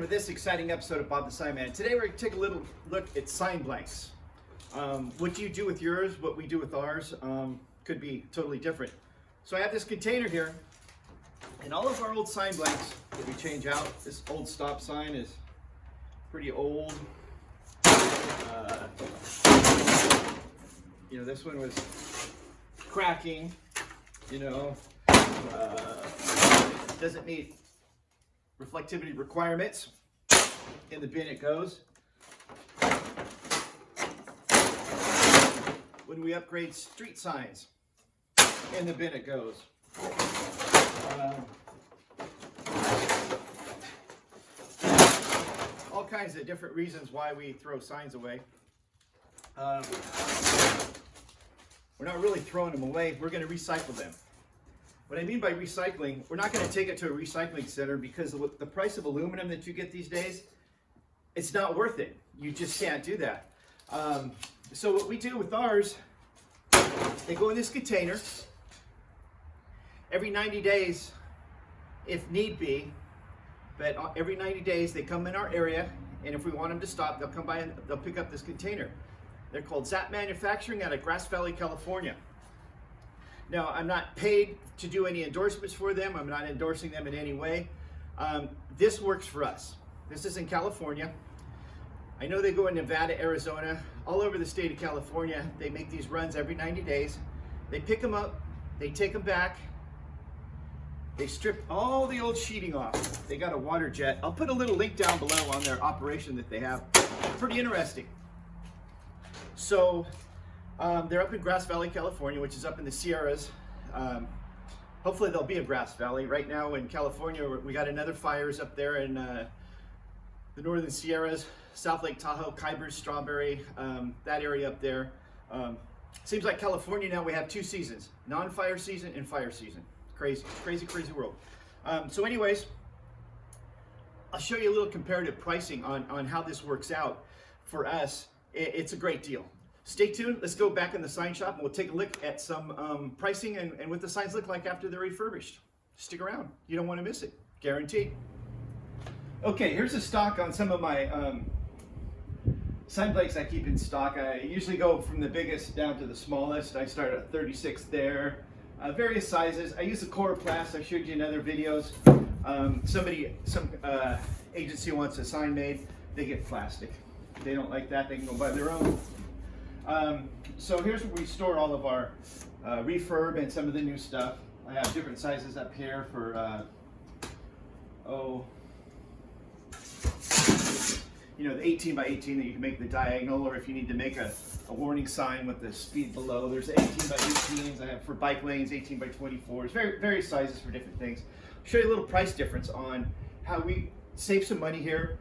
to this exciting episode of Bob the Sign Man. Today we're going to take a little look at sign blanks. What you do with yours, what we do with ours, could be totally different. So I have this container here, and all of our old sign blanks that we change out. This old stop sign is pretty old. This one was cracking, doesn't meet reflectivity requirements. In the bin it goes. When we upgrade street signs, in the bin it goes. All kinds of different reasons why we throw signs away. We're not really throwing them away, we're going to recycle them. What I mean by recycling, we're not going to take it to a recycling center because the price of aluminum that you get these days, it's not worth it. You just can't do that. So what we do with ours, they go in this container. Every 90 days, if need be, but every 90 days they come in our area, and if we want them to stop, they'll come by and they'll pick up this container. They're called Zap Manufacturing out of Grass Valley, California. Now, I'm not paid to do any endorsements for them. I'm not endorsing them in any way. This works for us. This is in California. I know they go in Nevada, Arizona, all over the state of California. They make these runs every 90 days. They pick them up, they take them back, they strip all the old sheeting off. They got a water jet. I'll put a little link down below on their operation that they have. Pretty interesting. So they're up in Grass Valley, California, which is up in the Sierras. Hopefully they'll be in Grass Valley. Right now in California, we got another fires up there in the northern Sierras, South Lake Tahoe, Khyber, Strawberry, that area up there. Seems like California now we have two seasons, non-fire season and fire season. Crazy, crazy, crazy world. So anyways, I'll show you a little comparative pricing on how this works out for us. It's a great deal. Stay tuned. Let's go back in the sign shop and we'll take a look at some pricing and what the signs look like after they're refurbished. Stick around. You don't want to miss it. Guaranteed. Okay, here's a stock on some of my sign blanks I keep in stock. I usually go from the biggest down to the smallest. I start at 36 there. Various sizes. I use the Coroplast. I showed you in other videos. Some agency wants a sign made. They get plastic. If they don't like that, they can go buy their own. So here's where we store all of our refurb and some of the new stuff. I have different sizes up here for the 18 by 18 that you can make the diagonal, or if you need to make a warning sign with the speed below. There's 18 by 18s. I have for bike lanes, 18 by 24s, various sizes for different things. I'll show you a little price difference on how we save some money here.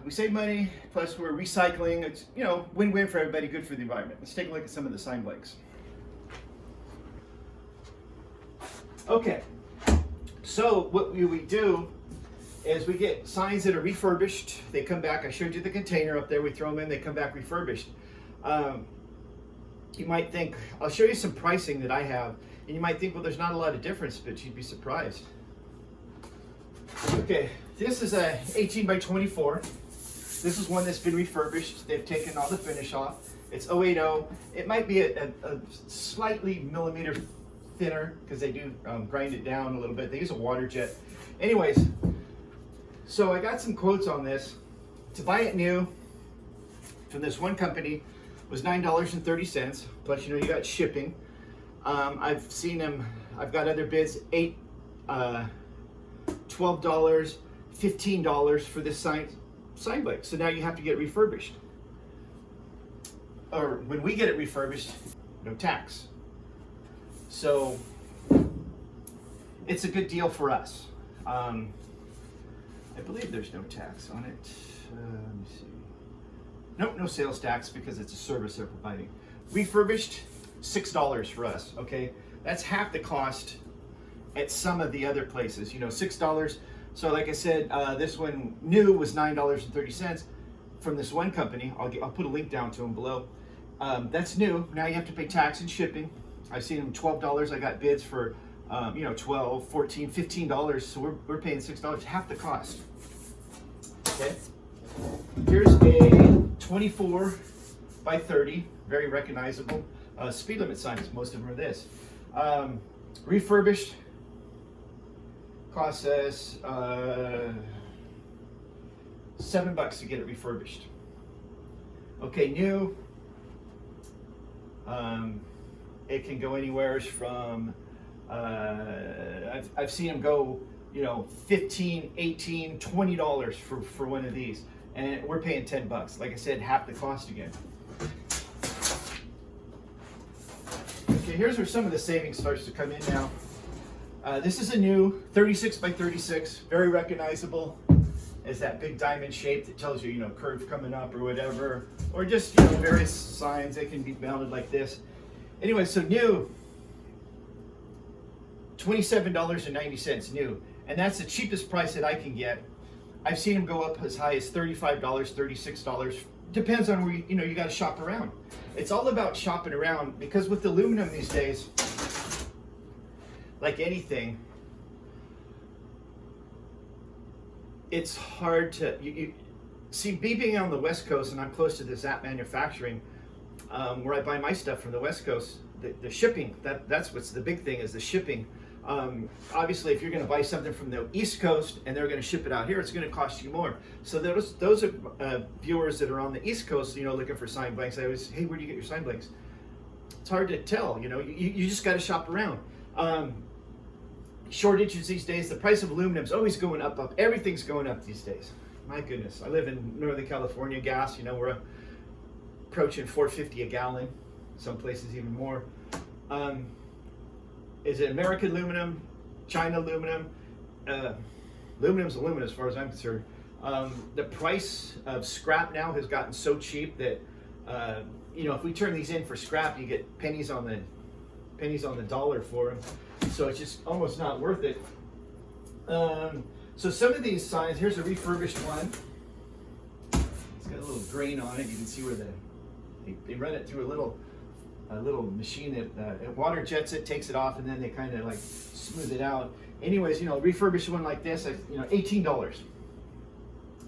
We save money, plus we're recycling. It's, win-win for everybody, good for the environment. Let's take a look at some of the sign blanks. Okay, so what we do is we get signs that are refurbished. They come back. I showed you the container up there. We throw them in. They come back refurbished. You might think, I'll show you some pricing that I have, and you might think, well, there's not a lot of difference, but you'd be surprised. Okay, this is a 18 by 24. This is one that's been refurbished. They've taken all the finish off. It's 080. It might be a slightly millimeter thinner because they do grind it down a little bit. They use a water jet. Anyways, so I got some quotes on this. To buy it new from this one company was $9.30. Plus, you got shipping. I've seen them. I've got other bids. $12, $15 for this sign blank. So now you have to get it refurbished. Or when we get it refurbished, no tax. So it's a good deal for us. I believe there's no tax on it. Let me see. Nope, no sales tax because it's a service they're providing. Refurbished, $6 for us, okay? That's half the cost at some of the other places, $6. So like I said, this one new was $9.30 from this one company. I'll put a link down to them below. That's new. Now you have to pay tax and shipping. I've seen them $12. I got bids for $12, $14, $15. So we're paying $6, half the cost. Okay. Here's a 24 by 30, very recognizable speed limit signs. Most of them are this. Refurbished, costs us $7 to get it refurbished. Okay, new, it can go anywhere from, I've seen them go, you know, $15, $18, $20 for one of these. And we're paying $10. Like I said, half the cost again. Okay, here's where some of the savings starts to come in now. This is a new 36 by 36, very recognizable. It's that big diamond shape that tells you, you know, curve coming up or whatever, or just, you know, various signs. They can be mounted like this. Anyway, so new, $27.90 new, and that's the cheapest price that I can get. I've seen them go up as high as $35, $36. Depends on where you know, you got to shop around. It's all about shopping around, because with aluminum these days, like anything, it's hard to see. Me being on the West Coast, and I'm close to the Zap manufacturing, where I buy my stuff from the West Coast. The shipping, that's what's the big thing, is the shipping. Obviously, if you're going to buy something from the East Coast and they're going to ship it out here, it's going to cost you more. So those are viewers that are on the East Coast, you know, looking for sign blanks. I always, hey, where do you get your sign blanks? It's hard to tell, you know. You just got to shop around. Shortages these days. The price of aluminum is always going up. Everything's going up these days. My goodness. I live in Northern California. Gas, you know, we're approaching $4.50 a gallon. Some places even more. Is it American aluminum, China aluminum? Aluminum's aluminum as far as I'm concerned. The price of scrap now has gotten so cheap that you know, if we turn these in for scrap, you get pennies on the dollar for them. So it's just almost not worth it. So some of these signs, here's a refurbished one. It's got a little grain on it. You can see where they run it through a little machine that it water jets it, takes it off, and then they kind of like smooth it out. Anyways, you know, refurbished one like this, you know, $18.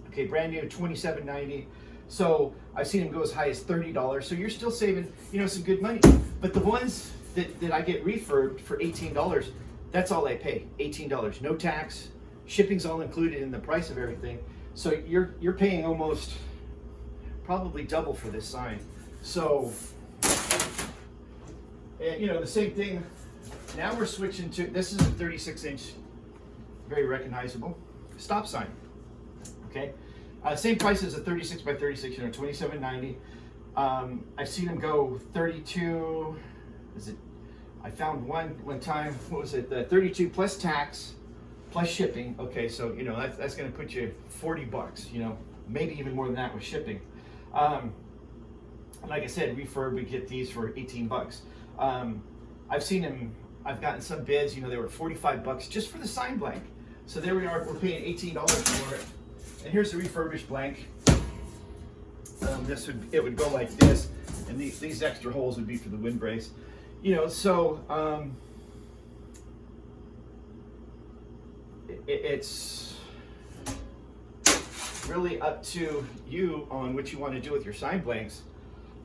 Okay, brand new, $27.90. So I've seen them go as high as $30. So you're still saving, you know, some good money. But the ones that I get refurbed for $18, that's all I pay, $18. No tax, shipping's all included in the price of everything. So you're paying almost probably double for this sign. So, and you know, the same thing, now we're switching to, this is a 36-inch, very recognizable stop sign. Okay, same price as a 36 by 36, you know, $27.90. I've seen them go 32. Is it? I found one time. What was it? The 32 plus tax, plus shipping. Okay, so you know that's going to put you $40. You know, maybe even more than that with shipping. Like I said, refurb, we get these for $18. I've seen them. I've gotten some bids. You know, they were $45 just for the sign blank. So there we are. We're paying $18 for it. And here's the refurbished blank. It would go like this, and these extra holes would be for the wind brace. You know, so it's really up to you on what you want to do with your sign blanks.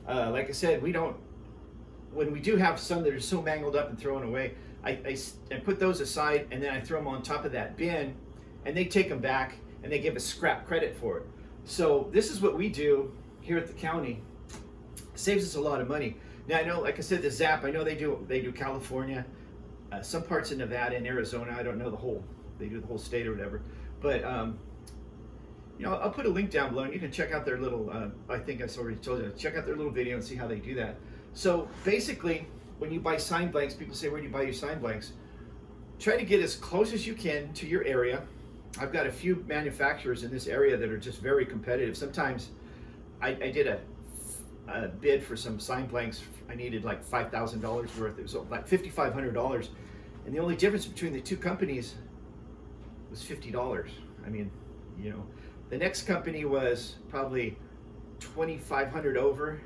Like I said, when we do have some that are so mangled up and thrown away, I put those aside, and then I throw them on top of that bin, and they take them back and they give us scrap credit for it. So this is what we do here at the county. It saves us a lot of money. Now I know, like I said, the Zap, I know they do California, some parts of Nevada and Arizona. I don't know they do the whole state or whatever. But you know, I'll put a link down below, and you can check out their little. I think I already told you. Check out their little video and see how they do that. So basically, when you buy sign blanks, people say, "Where do you buy your sign blanks?" Try to get as close as you can to your area. I've got a few manufacturers in this area that are just very competitive. Sometimes I did a bid for some sign blanks. I needed like $5,000 worth. It was like $5,500, and the only difference between the two companies was $50. I mean, you know, the next company was probably $2,500 over,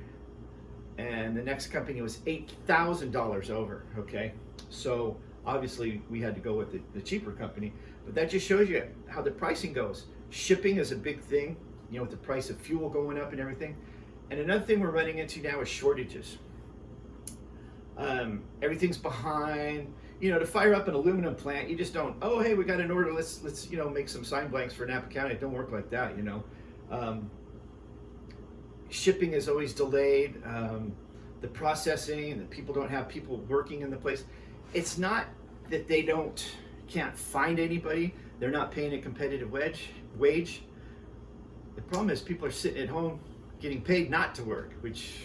and the next company was $8,000 over. Okay, so obviously we had to go with the cheaper company, but that just shows you how the pricing goes. Shipping is a big thing, you know, with the price of fuel going up and everything. And another thing we're running into now is shortages. Everything's behind. You know, to fire up an aluminum plant, you just don't, oh, hey, we got an order, let's you know, make some sign blanks for Napa County. It don't work like that, you know. Shipping is always delayed. The processing, the people don't have people working in the place. It's not that they can't find anybody. They're not paying a competitive wage. The problem is people are sitting at home getting paid not to work, which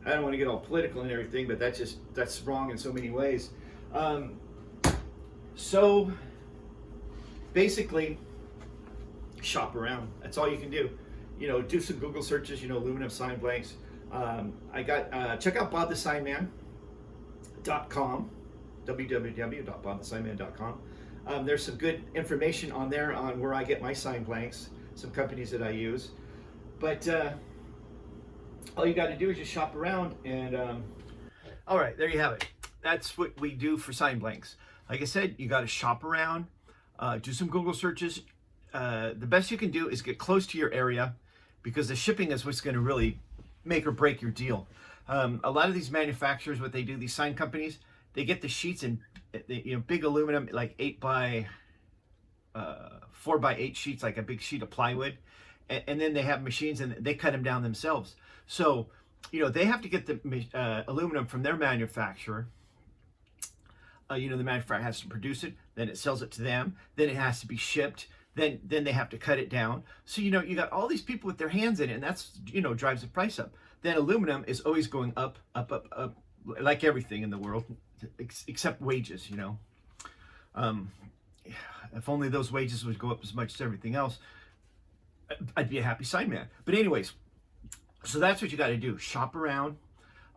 I don't want to get all political and everything, but that's wrong in so many ways. So basically, shop around. That's all you can do. You know, do some Google searches. You know, aluminum sign blanks. Check out bobthesignman.com, www.bobthesignman.com. There's some good information on there on where I get my sign blanks, some companies that I use. But all you got to do is just shop around. And all right, there you have it. That's what we do for sign blanks. Like I said, you got to shop around, do some Google searches. The best you can do is get close to your area, because the shipping is what's going to really make or break your deal. A lot of these manufacturers, what they do, these sign companies, they get the sheets in, you know, big aluminum, like 4x8 sheets, like a big sheet of plywood, and then they have machines and they cut them down themselves. So, you know, they have to get the aluminum from their manufacturer. You know, the manufacturer has to produce it, then it sells it to them, then it has to be shipped, then they have to cut it down. So, you know, you got all these people with their hands in it, and that's, you know, drives the price up. Then aluminum is always going up, like everything in the world, except wages, you know. If only those wages would go up as much as everything else, I'd be a happy sign man. But anyways, so that's what you got to do. Shop around.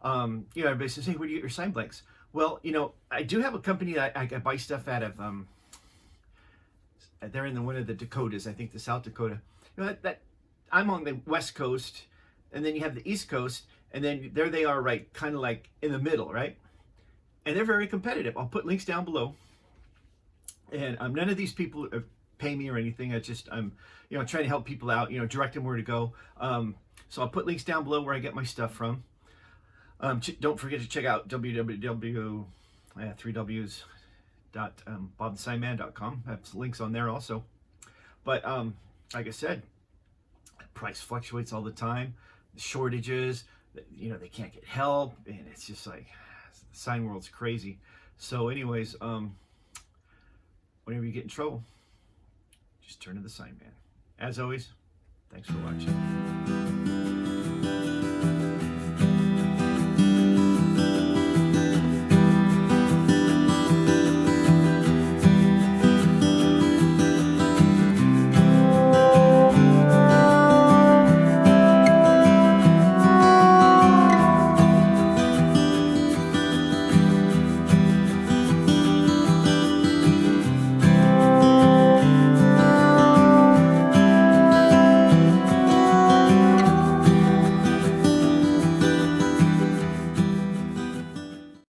You know, everybody says, hey, where do you get your sign blanks? Well, you know, I do have a company that I buy stuff out of. They're in one of the Dakotas, I think the South Dakota. You know, that I'm on the West Coast, and then you have the East Coast, and then there they are, right, kind of like in the middle, right? And they're very competitive. I'll put links down below. And none of these people pay me or anything. I'm you know, trying to help people out, you know, direct them where to go. So I'll put links down below where I get my stuff from. Don't forget to check out www.bobthesignman.com. I have links on there also. But like I said, price fluctuates all the time. The shortages, you know, they can't get help, and it's just like, the sign world's crazy. So anyways, whenever you get in trouble, just turn to the sign man. As always, thanks for watching.